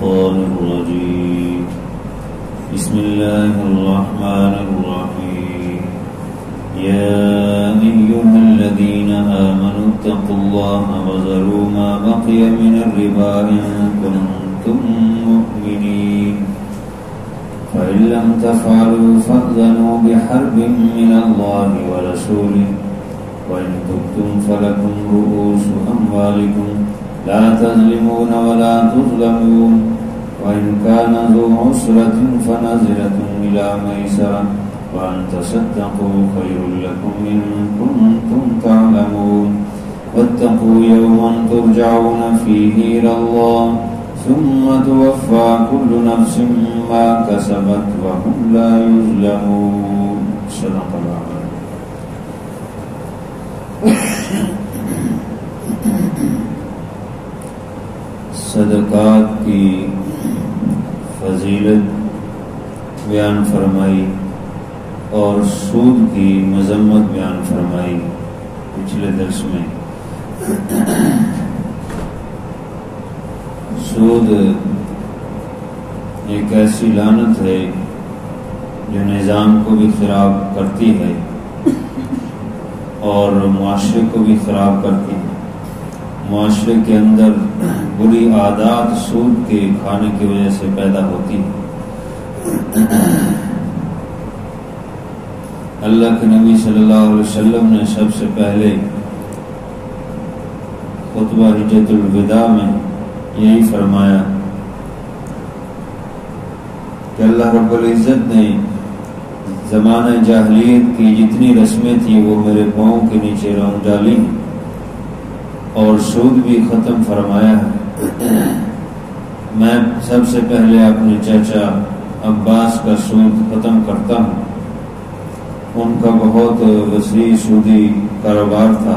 الشيطان الرجيم بسم الله الرحمن الرحيم يا أيها الذين آمنوا اتقوا الله وذروا ما بقي من الربا إن كنتم مؤمنين فإن لم تفعلوا فأذنوا بحرب من الله ورسوله وإن تبتم فلكم رؤوس أموالكم لا تظلمون ولا تظلمون وإن كان ذو عسرة فنظرة إلى ميسرة وأن تصدقوا خير لكم إن كنتم تعلمون واتقوا يوما ترجعون فيه إلى الله ثم توفى كل نفس ما كسبت وهم لا يظلمون صدق الله. صدقات کی فضیلت بیان فرمائی اور سود کی مذمت بیان فرمائی پچھلے درس میں. سود ایک ایسی لعنت ہے جو نظام کو بھی خراب کرتی ہے اور معاشرے کو بھی خراب کرتی ہے. معاشرے کے اندر بری عادات سود کے کھانے کی وجہ سے پیدا ہوتی ہے. اللہ کے نبی صلی اللہ علیہ وسلم نے سب سے پہلے خطبہ حجۃ الوداع میں یہی فرمایا کہ اللہ رب العزت نے زمانہ جاہلیت کی جتنی رسمیں تھیں وہ میرے پاؤں کے نیچے رون ڈالی اور سود بھی ختم فرمایا ہے. میں سب سے پہلے اپنے چچا عباس کا سود ختم کرتا ہوں. ان کا بہت وسیع سودی کاروبار تھا.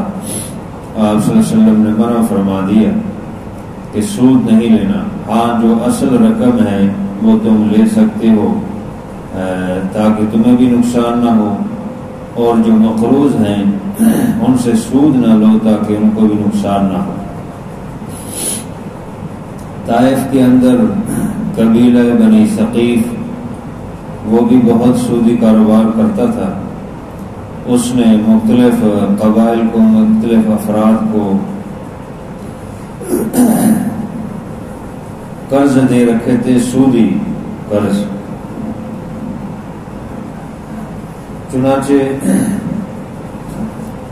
آپ صلی اللہ علیہ وسلم نے منع فرما دیا کہ سود نہیں لینا. ہاں جو اصل رقم ہے وہ تم لے سکتے ہو تاکہ تمہیں بھی نقصان نہ ہو, اور جو مقروض ہیں ان سے سود نہ لو تاکہ ان کو بھی نقصان نہ ہو. طائف کے اندر قبیلہ بنی ثقیف وہ بھی بہت سودی کاروبار کرتا تھا. اس نے مختلف قبائل کو, مختلف افراد کو قرض دے رکھے تھے, سودی قرض. چنانچہ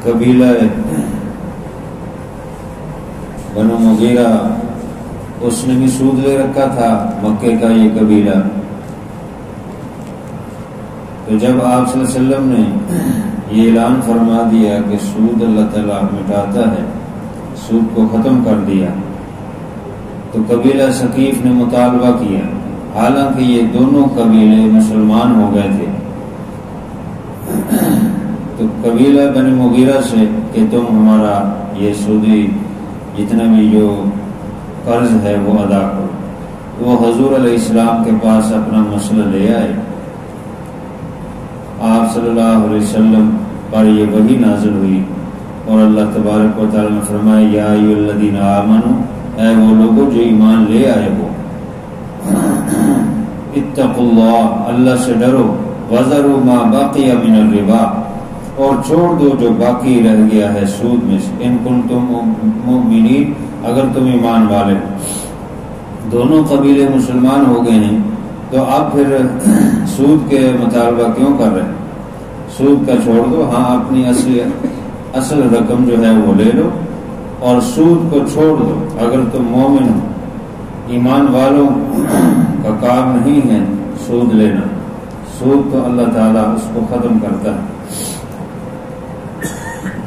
قبیلہ بنو مغیرہ اس نے بھی سود لے رکھا تھا, مکے کا یہ قبیلہ. تو جب آپ صلی اللہ علیہ وسلم نے یہ اعلان فرما دیا کہ سود اللہ تعالیٰ مٹاتا ہے, سود کو ختم کر دیا, تو قبیلہ ثقیف نے مطالبہ کیا. حالانکہ یہ دونوں قبیلے مسلمان ہو گئے تھے. تو قبیلہ بنی مغیرہ سے کہ تم ہمارا یہ سودی جتنا بھی جو قرض ہے وہ ادا کرو. وہ حضور علیہ السلام کے پاس اپنا مسئلہ لے آئے. آپ صلی اللہ علیہ وسلم پر یہ وحی نازل ہوئی اور اللہ تبارک و تعالی نے فرمایا یا ایھا الذین آمنوا, اے وہ لوگوں جو ایمان لے آئے ہو, اتقوا اللہ, اللہ سے ڈرو, وذروا ما بقی من الربا, اور چھوڑ دو جو باقی رہ گیا ہے سود میں سے, ان کنتم مؤمنین, اگر تم ایمان والے. دونوں قبیلے مسلمان ہو گئے ہیں تو آپ پھر سود کے مطالبہ کیوں کر رہے ہیں؟ سود کا چھوڑ دو. ہاں اپنی اصل رقم جو ہے وہ لے لو اور سود کو چھوڑ دو. اگر تم مومن ہو, ایمان والوں کا کام نہیں ہے سود لینا. سود تو اللہ تعالیٰ اس کو ختم کرتا ہے.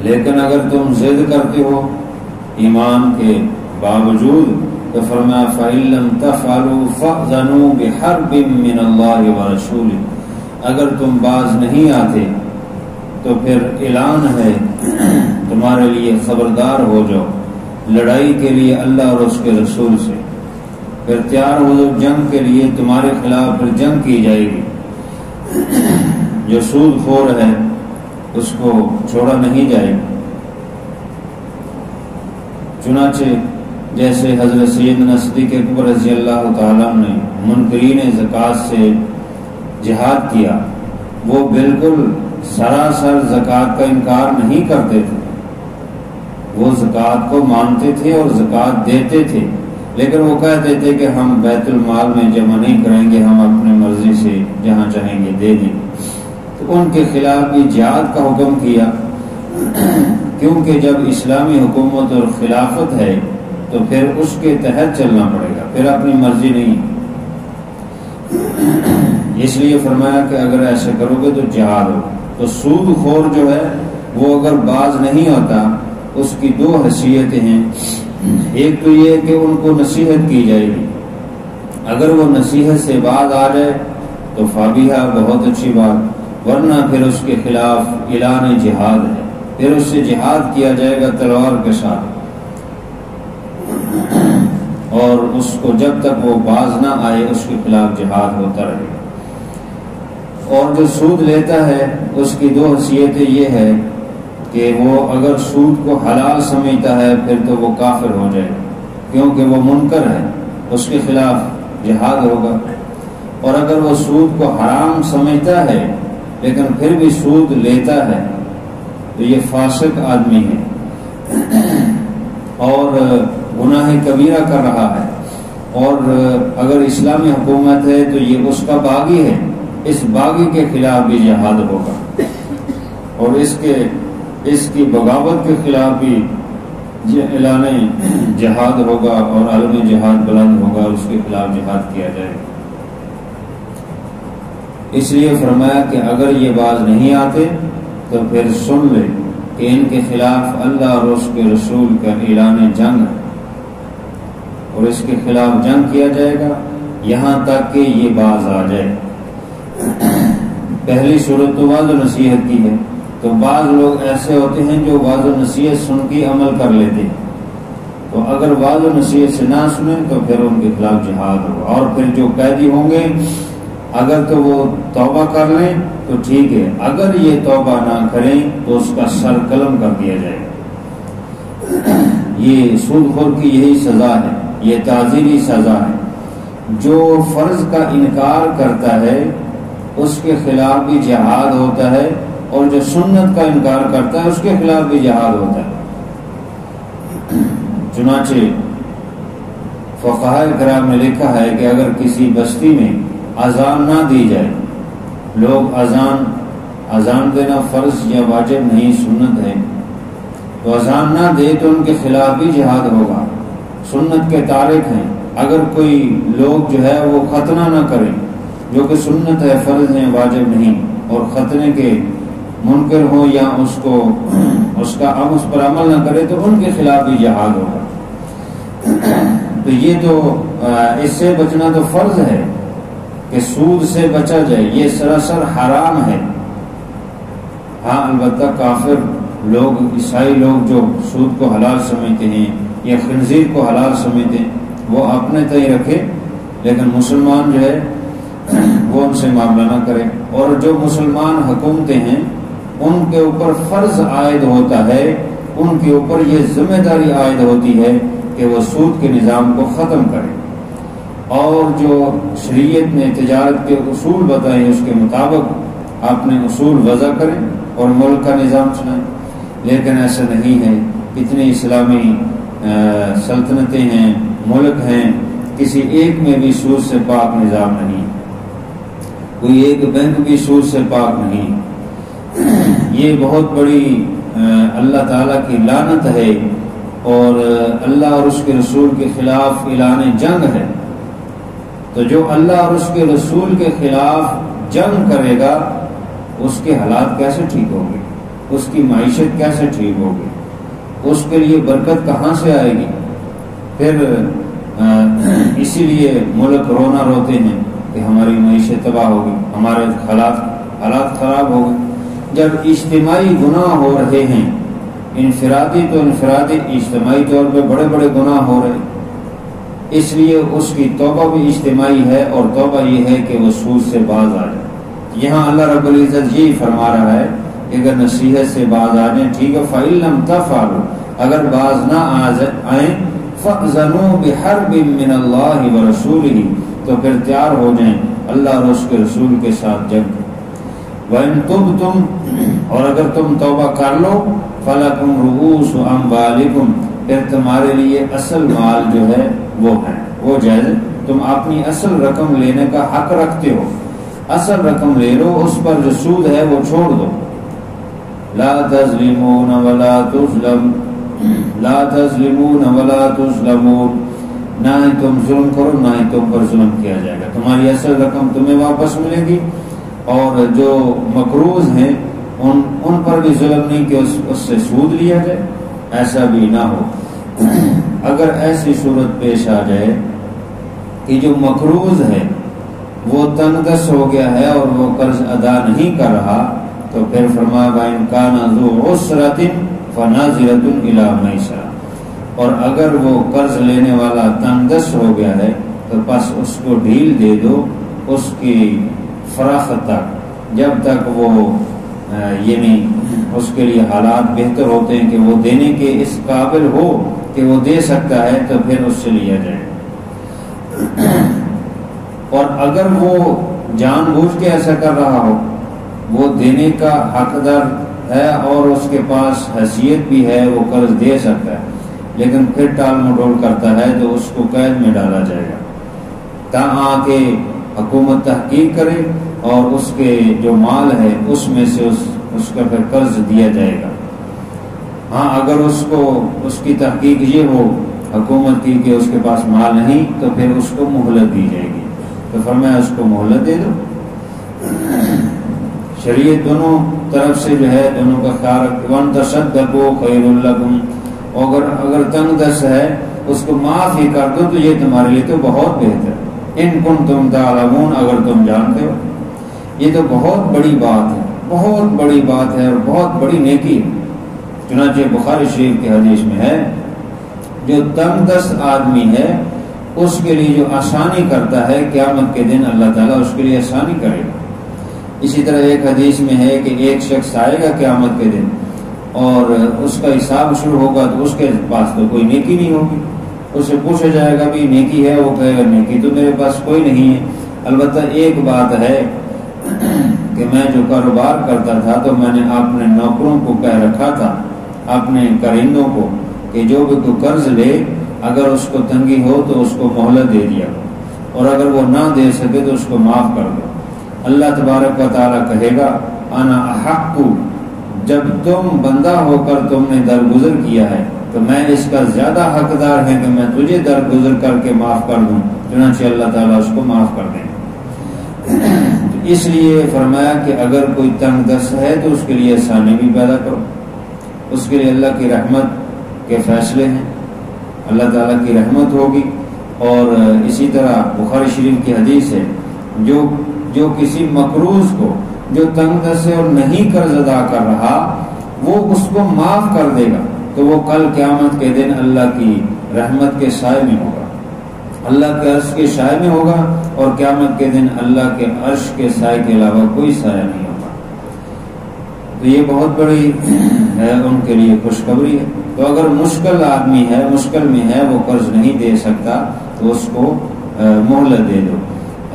لیکن اگر تم ضد کرتے ہو ایمان کے باوجود تو فرمایا فَإِن لَّمْ تَفْعَلُوا فَأْذَنُوا بِحَرْبٍ مِّنَ اللَّهِ وَرَسُولِهِ, اگر تم باز نہیں آتے تو پھر اعلان ہے تمہارے لیے, خبردار ہو جاؤ لڑائی کے لیے اللہ اور اس کے رسول سے. پھر تیار ہو جاؤ جنگ کے لیے, تمہارے خلاف پھر جنگ کی جائے گی. جو سود خور ہے اس کو چھوڑا نہیں جائے گا. چنانچہ جیسے حضرت سیدنا صدیق اکبر رضی اللہ تعالیٰ نے منکرین زکوٰۃ سے جہاد کیا، وہ بالکل سراسر زکوٰۃ کا انکار نہیں کرتے تھے، وہ زکوٰۃ کو مانتے تھے اور زکوٰۃ دیتے تھے، لیکن وہ کہتے تھے کہ ہم بیت المال میں جمع نہیں کریں گے، ہم اپنی مرضی سے جہاں چاہیں گے دے دیں۔ تو ان کے خلاف بھی جہاد کا حکم کیا، کیونکہ جب اسلامی حکومت اور خلافت ہے تو پھر اس کے تحت چلنا پڑے گا، پھر اپنی مرضی نہیں۔ اس لیے فرمایا کہ اگر ایسے کرو گے تو جہاد ہو۔ تو سود خور جو ہے وہ اگر باز نہیں ہوتا، اس کی دو حیثیتیں ہیں، ایک تو یہ کہ ان کو نصیحت کی جائے گی، اگر وہ نصیحت سے باز آ جائے تو فابیہا، بہت اچھی بات، ورنہ پھر اس کے خلاف اعلان جہاد ہے، پھر اس سے جہاد کیا جائے گا تلوار کے ساتھ، اور اس کو جب تک وہ باز نہ آئے اس کے خلاف جہاد ہوتا رہے گا۔ اور جو سود لیتا ہے اس کی دو حیثیتیں یہ ہے کہ وہ اگر سود کو حلال سمجھتا ہے پھر تو وہ کافر ہو جائے گا، کیونکہ وہ منکر ہے، اس کے خلاف جہاد ہوگا، اور اگر وہ سود کو حرام سمجھتا ہے لیکن پھر بھی سود لیتا ہے تو یہ فاسق آدمی ہے اور گناہ کبیرہ کر رہا ہے، اور اگر اسلامی حکومت ہے تو یہ اس کا باغی ہے، اس باغی کے خلاف بھی جہاد ہوگا، اور اس کی بغاوت کے خلاف بھی اعلان جہاد ہوگا اور عالم جہاد بلند ہوگا، اور اس کے خلاف جہاد کیا جائے گا۔ اس لیے فرمایا کہ اگر یہ باز نہیں آتے تو پھر سن لے کہ ان کے خلاف اللہ اور اس کے رسول کا اعلان جنگ ہے، اور اس کے خلاف جنگ کیا جائے گا یہاں تک کہ یہ باز آ جائے۔ پہلی صورت تو واضح نصیحت کی ہے، تو بعض لوگ ایسے ہوتے ہیں جو واضح نصیحت سن کے عمل کر لیتے ہیں، تو اگر واضح نصیحت سے نہ سنیں تو پھر ان کے خلاف جہاد ہوگا، اور پھر جو قیدی ہوں گے اگر تو وہ توبہ کر لیں تو ٹھیک ہے، اگر یہ توبہ نہ کریں تو اس کا سر قلم کر دیا جائے گا۔ یہ سود خور کی یہی سزا ہے، یہ تعزیری سزا ہے۔ جو فرض کا انکار کرتا ہے اس کے خلاف بھی جہاد ہوتا ہے، اور جو سنت کا انکار کرتا ہے اس کے خلاف بھی جہاد ہوتا ہے۔ چنانچہ فقہاء کرام نے لکھا ہے کہ اگر کسی بستی میں اذان نہ دی جائے، لوگ اذان دینا فرض یا واجب نہیں، سنت ہے، تو اذان نہ دے تو ان کے خلاف بھی جہاد ہوگا، سنت کے تارک ہیں۔ اگر کوئی لوگ جو ہے وہ ختنہ نہ کریں، جو کہ سنت ہے، فرض ہے، واجب نہیں، اور ختنے کے منکر ہوں یا اس پر عمل نہ کرے تو ان کے خلاف بھی جہاد ہوگا۔ تو یہ تو اس سے بچنا تو فرض ہے کہ سود سے بچا جائے، یہ سراسر حرام ہے۔ ہاں البتہ کافر لوگ، عیسائی لوگ جو سود کو حلال سمجھتے ہیں یا خنزیر کو حلال سمجھتے ہیں وہ اپنے تئیں رکھے، لیکن مسلمان جو ہے وہ ان سے معاملہ نہ کرے۔ اور جو مسلمان حکومتیں ہیں ان کے اوپر فرض عائد ہوتا ہے، ان کے اوپر یہ ذمہ داری عائد ہوتی ہے کہ وہ سود کے نظام کو ختم کریں، اور جو شریعت نے تجارت کے اصول بتائے اس کے مطابق اپنے اصول وضع کریں اور ملک کا نظام چلائیں۔ لیکن ایسا نہیں ہے، کتنی اسلامی سلطنتیں ہیں، ملک ہیں، کسی ایک میں بھی سود سے پاک نظام نہیں، کوئی ایک بینک بھی سود سے پاک نہیں۔ یہ بہت بڑی اللہ تعالیٰ کی لعنت ہے، اور اللہ اور اس کے رسول کے خلاف اعلان جنگ ہے۔ تو جو اللہ اور اس کے رسول کے خلاف جنگ کرے گا اس کے حالات کیسے ٹھیک ہوں گے، اس کی معیشت کیسے ٹھیک ہوگی، اس کے لیے برکت کہاں سے آئے گی؟ پھر اسی لیے ملک رونا روتے ہیں کہ ہماری معیشت تباہ ہوگی، ہمارے حالات خراب ہو گئے۔ جب اجتماعی گناہ ہو رہے ہیں، انفرادی تو انفرادی، اجتماعی طور پہ بڑے بڑے گناہ ہو رہے ہیں، اس لیے اس کی توبہ بھی اجتماعی ہے، اور توبہ یہ ہے کہ وہ سود سے باز آ جائے۔ یہاں اللہ رب العزت یہی فرما رہا ہے کہ اگر نصیحت سے باز آ جائیں ٹھیک ہے، فَإِن لَّمْ تَفْعَلُوا، اگر باز نہ آئیں فَأْذَنُوا بِحَرْبٍ مِّنَ اللَّهِ وَرَسُولِهِ تو پھر تیار ہو جائیں اللہ اور اس کے رسول کے ساتھ جنگ. وَإِن تُبْتُمْ اور اگر تم توبہ کر لو فَلَكُمْ رُؤُوسُ أَمْوَالِكُمْ پھر تمہارے لیے اصل مال جو ہے وہ ہے وہ جائز. تم اپنی اصل رقم لینے کا حق رکھتے ہو, اصل رقم لے لو, اس پر جو سود ہے وہ چھوڑ دو. لا تظلمون ولا تظلم لا تظلمون ولا تظلمون نہ ہی تم ظلم کرو نہ ہی تم پر ظلم کیا جائے گا. تمہاری اصل رقم تمہیں واپس ملے گی اور جو مقروض ہیں ان پر بھی ظلم نہیں کہ اس سے سود لیا جائے, ایسا بھی نہ ہو. اگر ایسی صورت پیش آ جائے کہ جو مقروض ہے وہ تنگ دست ہو گیا ہے اور وہ قرض ادا نہیں کر رہا تو پھر فرمایا وَإِن كَانَ ذُو عُسْرَةٍ فَنَاظِرَةٌ إِلَىٰ مَيْسَرَةٍ اور اگر وہ قرض لینے والا تنگ دست ہو گیا ہے تو بس اس کو ڈھیل دے دو اس کی فراخت تک, جب تک وہ یعنی اس کے لیے حالات بہتر ہوتے ہیں کہ وہ دینے کے اس قابل ہو کہ وہ دے سکتا ہے تو پھر اس سے لیا جائے. اور اگر وہ جان بوجھ کے ایسا کر رہا ہو, وہ دینے کا حقدار ہے اور اس کے پاس حیثیت بھی ہے, وہ قرض دے سکتا ہے, لیکن پھر ٹال مٹول کرتا ہے تو اس کو قید میں ڈالا جائے گا تاں کہ حکومت تحقیق کرے اور اس کے جو مال ہے اس میں سے اس کا پھر قرض دیا جائے گا. ہاں اگر اس کو اس کی تحقیق یہ ہو حکومت کی کہ اس کے پاس مال نہیں تو پھر اس کو مہلت دی جائے گی. تو فرمایا اس کو مہلت دے دو. شریعت دونوں طرف سے جو ہے دونوں کا خیال رکھے. وَأَن تَصَدَّقُوا خَيْرٌ لَكُمْ اگر تنگ دست ہے اس کو معاف ہی کر دو تو یہ تمہارے لیے تو بہت بہتر. ان کنتم تعلمون اگر تم جانتے ہو. یہ تو بہت بڑی بات ہے, بہت بڑی بات ہے اور بہت بڑی نیکی ہے. چنانچہ بخاری شریف کی حدیث میں ہے جو تنگ دست آدمی ہے اس کے لیے جو آسانی کرتا ہے قیامت کے دن اللہ تعالیٰ اس کے لیے آسانی کرے گا. اسی طرح ایک حدیث میں ہے کہ ایک شخص آئے گا قیامت کے دن اور اس کا حساب شروع ہوگا تو اس کے پاس تو کوئی نیکی نہیں ہوگی. اس سے پوچھا جائے گا بھی نیکی ہے, وہ کہے گا نیکی تو میرے پاس کوئی نہیں ہے. البتہ ایک بات ہے کہ میں جو کاروبار کرتا تھا تو میں نے اپنے نوکروں کو کہہ رکھا تھا, اپنے کرندوں کو, کہ جو بھی کوئی قرض لے اگر اس کو تنگی ہو تو اس کو مہلت دے دیا اور اگر وہ نہ دے سکے تو اس کو معاف کر دو. اللہ تبارک و تعالیٰ کہے گا انا احق, جب تم بندہ ہو کر تم نے درگزر کیا ہے تو میں اس کا زیادہ حقدار ہے کہ میں تجھے درگزر کر کے معاف کر دوں. چنانچہ اللہ تعالیٰ اس کو معاف کر دیں. اس لیے فرمایا کہ اگر کوئی تنگ دست ہے تو اس کے لیے آسانی بھی پیدا کرو. اس کے لیے اللہ کی رحمت کے فیصلے ہیں, اللہ تعالیٰ کی رحمت ہوگی. اور اسی طرح بخاری شریف کی حدیث ہے جو کسی مقروض کو جو تنگ دست ہے اور نہیں قرض ادا کر رہا وہ اس کو معاف کر دے گا تو وہ کل قیامت کے دن اللہ کی رحمت کے سائے میں ہوگا, اللہ کے عرش کے سائے میں ہوگا اور قیامت کے دن اللہ کے عرش کے سائے کے علاوہ کوئی سایہ نہیں ہوگا. تو یہ بہت بڑی ہے ان کے لیے خوشخبری ہے. تو اگر مشکل آدمی ہے, مشکل میں ہے, وہ قرض نہیں دے سکتا تو اس کو مہلت دے دو.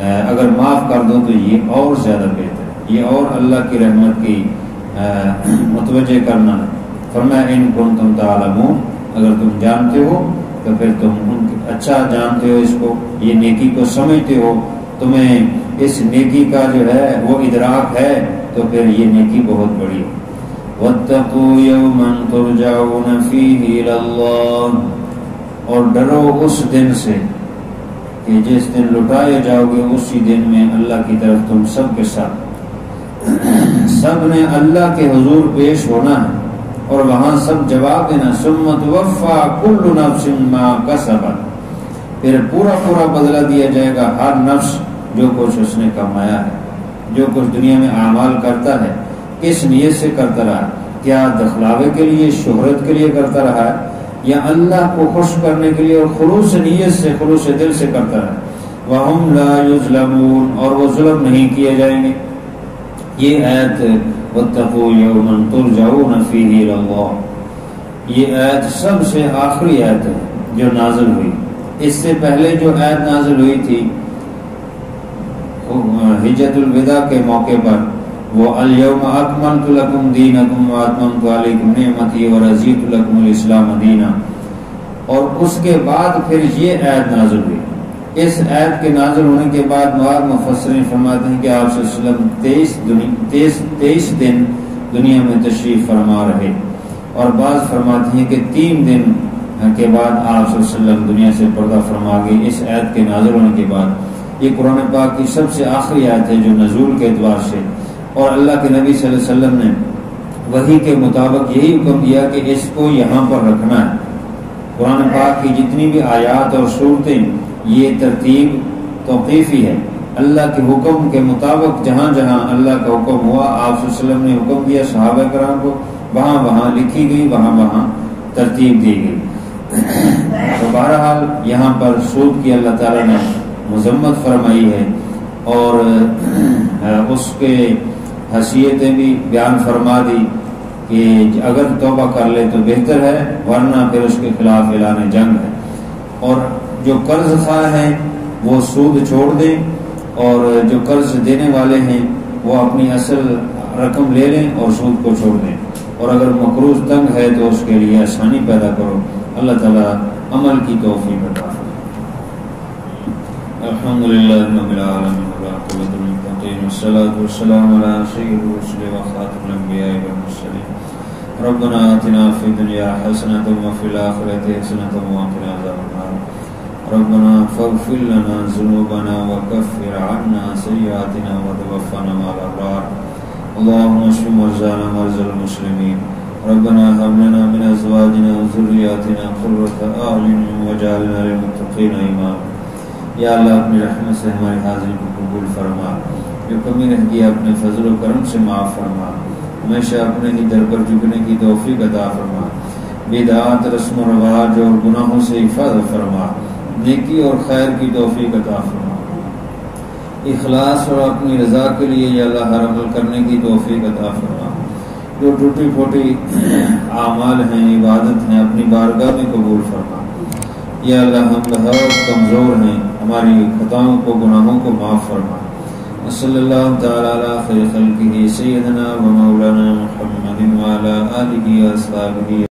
اگر معاف کر دو تو یہ اور زیادہ بہتر ہے, یہ اور اللہ کی رحمت کی متوجہ کرنا ہے. فرمایا ان کنتم تعلمون اگر تم جانتے ہو تو پھر تم اچھا جانتے ہو اس کو, یہ نیکی کو سمجھتے ہو, تمہیں اس نیکی کا جو ہے وہ ادراک ہے تو پھر یہ نیکی بہت بڑی ہے. واتقوا یوما ترجعون فیہ الی اللہ اور ڈرو اس دن سے کہ جس دن لٹائے جاؤ گے اسی دن میں اللہ کی طرف تم سب کے سب نے اللہ کے حضور پیش ہونا ہے اور وہاں سب جواب دینا. ثم توفی کل نفس ما کسبت پھر پورا بدلہ دیا جائے گا ہر نفس جو کچھ اس نے کمایا ہے, جو کچھ دنیا میں اعمال کرتا ہے کس نیت سے کرتا رہا, کیا دکھلاوے کے لیے, شہرت کے لیے کرتا رہا ہے یا اللہ کو خوش کرنے کے لیے اور خلوص نیت سے, خلوص دل سے کرتا رہا. وَهُمْ لَا يُظْلَمُونَ اور وہ ظلم نہیں کیے جائیں گے. یہ آیت وَاتَّقُوا يَوْمًا تُرْجَعُونَ فِيهِ إِلَى اللَّهِ یہ آیت سب سے آخری آیت ہے جو نازل ہوئی۔ اس سے پہلے جو آیت نازل ہوئی تھی حجۃ الوداع کے موقع پر، وہ الیوم اکملت لکم دینکم واتممت علیکم نعمتی ورضیت لکم الاسلام دینا، اور اس کے بعد پھر یہ آیت نازل ہوئی۔ اس آیت کے نازل ہونے کے بعد بعض مفسرین فرماتے ہیں کہ آپ صلی اللہ علیہ وسلم 23 دن دنیا میں تشریف فرما رہے، اور بعض فرماتے ہیں کہ 3 دن کے بعد آپ صلی اللہ علیہ وسلم دنیا سے پردہ فرما گئے اس آیت کے نازل ہونے کے بعد۔ یہ قرآن پاک کی سب سے آخری آیت ہے جو نزول کے اعتبار سے، اور اللہ کے نبی صلی اللہ علیہ وسلم نے وحی کے مطابق یہی حکم دیا کہ اس کو یہاں پر رکھنا ہے۔ قرآن پاک کی جتنی بھی آیات اور صورتیں، یہ ترتیب توقیفی ہے، اللہ کے حکم کے مطابق جہاں جہاں اللہ کا حکم ہوا آپ صلی اللہ علیہ وسلم نے حکم دیا صحابہ کرام کو، وہاں وہاں لکھی گئی، وہاں وہاں ترتیب دی گئی۔ تو بہرحال یہاں پر سود کی اللہ تعالیٰ نے مذمت فرمائی ہے، اور اس کے حیثیتیں بھی بیان فرما دی کہ اگر توبہ کر لے تو بہتر ہے، ورنہ پھر اس کے خلاف اعلان جنگ ہے۔ اور جو قرض خواہ ہیں وہ سود چھوڑ دیں، اور جو قرض دینے والے ہیں وہ اپنی اصل رقم لے لیں اور سود کو چھوڑ دیں، اور اگر مقروض تنگ ہے تو اس کے لیے آسانی پیدا کرو۔ اللہ تعالیٰ عمل کی توفیق عطا فرمائے۔ الحمدللہ رب العالمین والعاقبۃ للمتقین والصلاۃ والسلام علی سید الرسل وخاتم الانبیاء والمرسلین۔ ربنا آتنا فی الدنیا حسنۃ وفی الآخرۃ حسنۃ وقنا عذاب النار۔ ربنا فاغفر لنا ذنوبنا وکفر عنا سیئاتنا وتوفنا مع الابرار۔ اللهم اشف مرضانا ومرضى المسلمين۔ ربنا هب لنا من ازواجنا وذرياتنا قرة اعين واجعلنا للمتقين اماما۔ یا اللہ اپنی رحمت سے ہماری حاضری کو قبول فرما، جو کمی رہ گئی اپنے فضل و کرم سے معاف فرما، ہمیشہ اپنے ہی در پر جھکنے کی توفیق عطا فرما، بدعات رسم و رواج اور گناہوں سے حفاظت فرما، نیکی اور خیر کی توفیق عطا فرما، اخلاص اور اپنی رضا کے لیے یا اللہ ہر عمل کرنے کی توفیق عطا فرما۔ جو ٹوٹی پھوٹی اعمال ہیں، عبادت ہیں، اپنی بارگاہ میں قبول فرما۔ یا اللہ ہم بہت کمزور ہیں، ہماری خطاؤں کو گناہوں کو معاف فرما۔ صلی اللہ تعالی علی خیر خلقہ سیدنا و مولانا محمد وعلی آلہ و اصحابہ